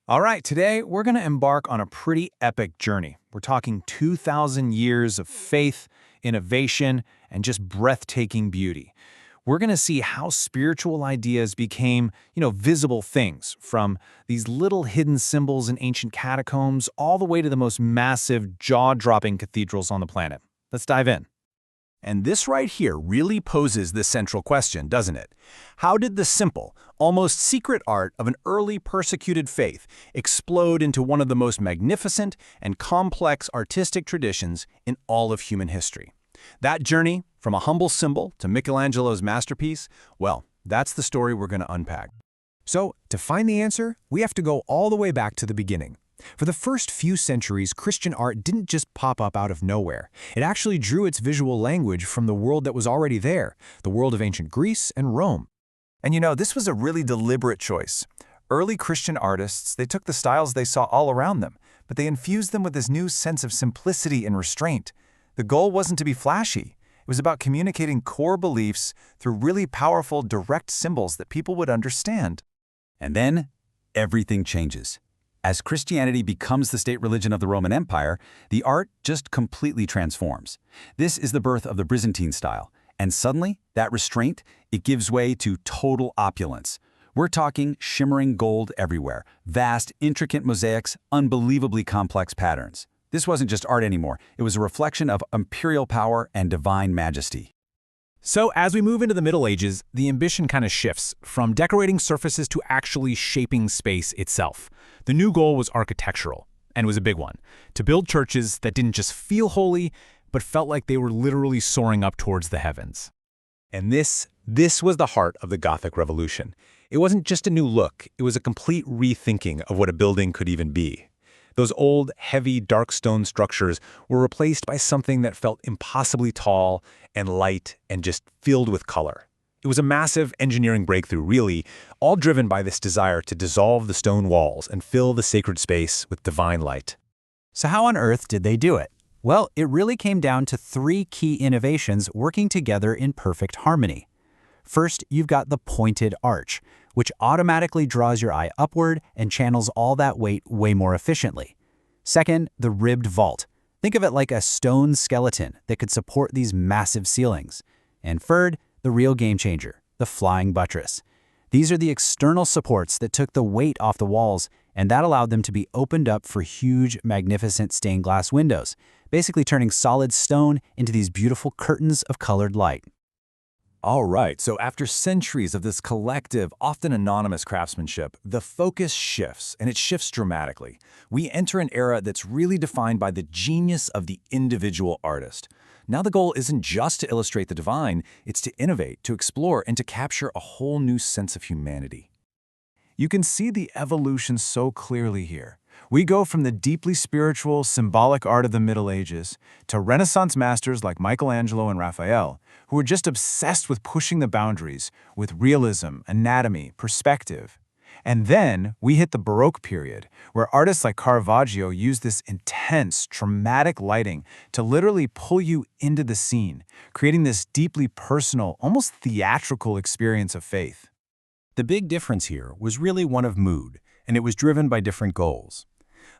All right, today we're going to embark on a pretty epic journey. We're talking 2,000 years of faith, innovation, and just breathtaking beauty. We're going to see how spiritual ideas became, visible things, from these little hidden symbols in ancient catacombs all the way to the most massive, jaw-dropping cathedrals on the planet. Let's dive in. And this right here really poses the central question, doesn't it? How did the simple, almost secret art of an early persecuted faith explode into one of the most magnificent and complex artistic traditions in all of human history? That journey, from a humble symbol to Michelangelo's masterpiece, well, that's the story we're going to unpack. So, to find the answer, we have to go all the way back to the beginning. For the first few centuries, Christian art didn't just pop up out of nowhere. It actually drew its visual language from the world that was already there, the world of ancient Greece and Rome. And this was a really deliberate choice. Early Christian artists, they took the styles they saw all around them, but they infused them with this new sense of simplicity and restraint. The goal wasn't to be flashy. It was about communicating core beliefs through really powerful, direct symbols that people would understand. And then, everything changes. As Christianity becomes the state religion of the Roman Empire, the art just completely transforms. This is the birth of the Byzantine style, and suddenly, that restraint, it gives way to total opulence. We're talking shimmering gold everywhere, vast, intricate mosaics, unbelievably complex patterns. This wasn't just art anymore, it was a reflection of imperial power and divine majesty. So as we move into the Middle Ages, the ambition kind of shifts from decorating surfaces to actually shaping space itself. The new goal was architectural, and it was a big one, to build churches that didn't just feel holy, but felt like they were literally soaring up towards the heavens. And this was the heart of the Gothic Revolution. It wasn't just a new look, it was a complete rethinking of what a building could even be. Those old, heavy, dark stone structures were replaced by something that felt impossibly tall and light and just filled with color. It was a massive engineering breakthrough, really, all driven by this desire to dissolve the stone walls and fill the sacred space with divine light. So how on earth did they do it? Well, it really came down to three key innovations working together in perfect harmony. First, you've got the pointed arch, which automatically draws your eye upward and channels all that weight way more efficiently. Second, the ribbed vault. Think of it like a stone skeleton that could support these massive ceilings. And third, the real game changer, the flying buttress. These are the external supports that took the weight off the walls, and that allowed them to be opened up for huge, magnificent stained glass windows, basically turning solid stone into these beautiful curtains of colored light. All right, so after centuries of this collective, often anonymous craftsmanship, the focus shifts, and it shifts dramatically. We enter an era that's really defined by the genius of the individual artist. Now the goal isn't just to illustrate the divine, it's to innovate, to explore, and to capture a whole new sense of humanity. You can see the evolution so clearly here. We go from the deeply spiritual, symbolic art of the Middle Ages to Renaissance masters like Michelangelo and Raphael, who were just obsessed with pushing the boundaries with realism, anatomy, perspective. And then we hit the Baroque period, where artists like Caravaggio used this intense, dramatic lighting to literally pull you into the scene, creating this deeply personal, almost theatrical experience of faith. The big difference here was really one of mood, and it was driven by different goals.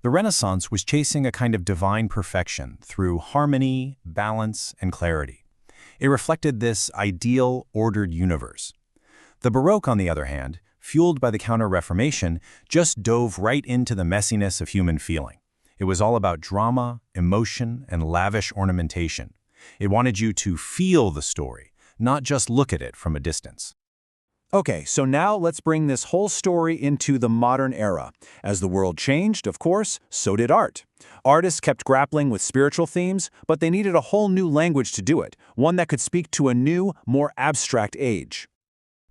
The Renaissance was chasing a kind of divine perfection through harmony, balance, and clarity. It reflected this ideal, ordered universe. The Baroque, on the other hand, fueled by the Counter-Reformation, just dove right into the messiness of human feeling. It was all about drama, emotion, and lavish ornamentation. It wanted you to feel the story, not just look at it from a distance. Okay, so now let's bring this whole story into the modern era. As the world changed, of course, so did art. Artists kept grappling with spiritual themes, but they needed a whole new language to do it, one that could speak to a new, more abstract age.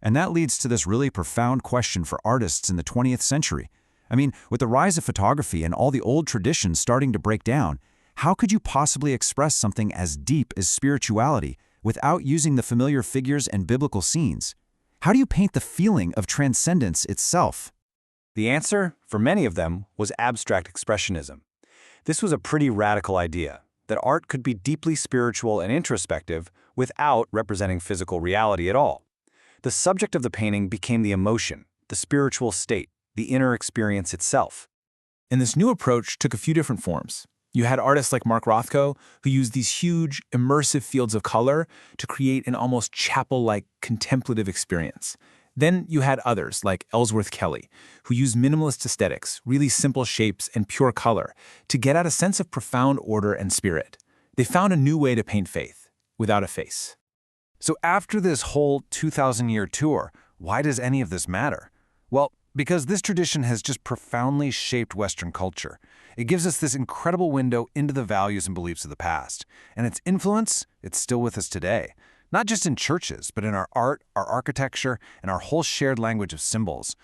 And that leads to this really profound question for artists in the 20th century. I mean, with the rise of photography and all the old traditions starting to break down, how could you possibly express something as deep as spirituality without using the familiar figures and biblical scenes? How do you paint the feeling of transcendence itself? The answer, for many of them, was abstract expressionism. This was a pretty radical idea, that art could be deeply spiritual and introspective without representing physical reality at all. The subject of the painting became the emotion, the spiritual state. the inner experience itself. And this new approach took a few different forms. You had artists like Mark Rothko, who used these huge, immersive fields of color to create an almost chapel-like contemplative experience. Then you had others, like Ellsworth Kelly, who used minimalist aesthetics, really simple shapes and pure color, to get at a sense of profound order and spirit. They found a new way to paint faith, without a face. So after this whole 2,000-year tour, why does any of this matter? Well, because this tradition has just profoundly shaped Western culture. It gives us this incredible window into the values and beliefs of the past. And its influence, it's still with us today. Not just in churches, but in our art, our architecture, and our whole shared language of symbols.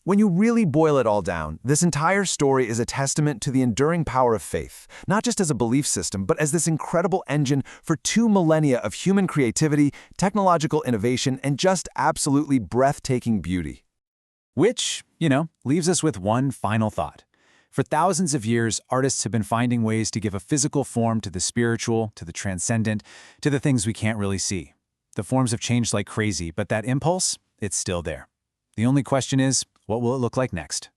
When you really boil it all down, this entire story is a testament to the enduring power of faith, not just as a belief system, but as this incredible engine for 2 millennia of human creativity, technological innovation, and just absolutely breathtaking beauty. Which, leaves us with one final thought. For thousands of years, artists have been finding ways to give a physical form to the spiritual, to the transcendent, to the things we can't really see. The forms have changed like crazy, but that impulse, it's still there. The only question is, what will it look like next?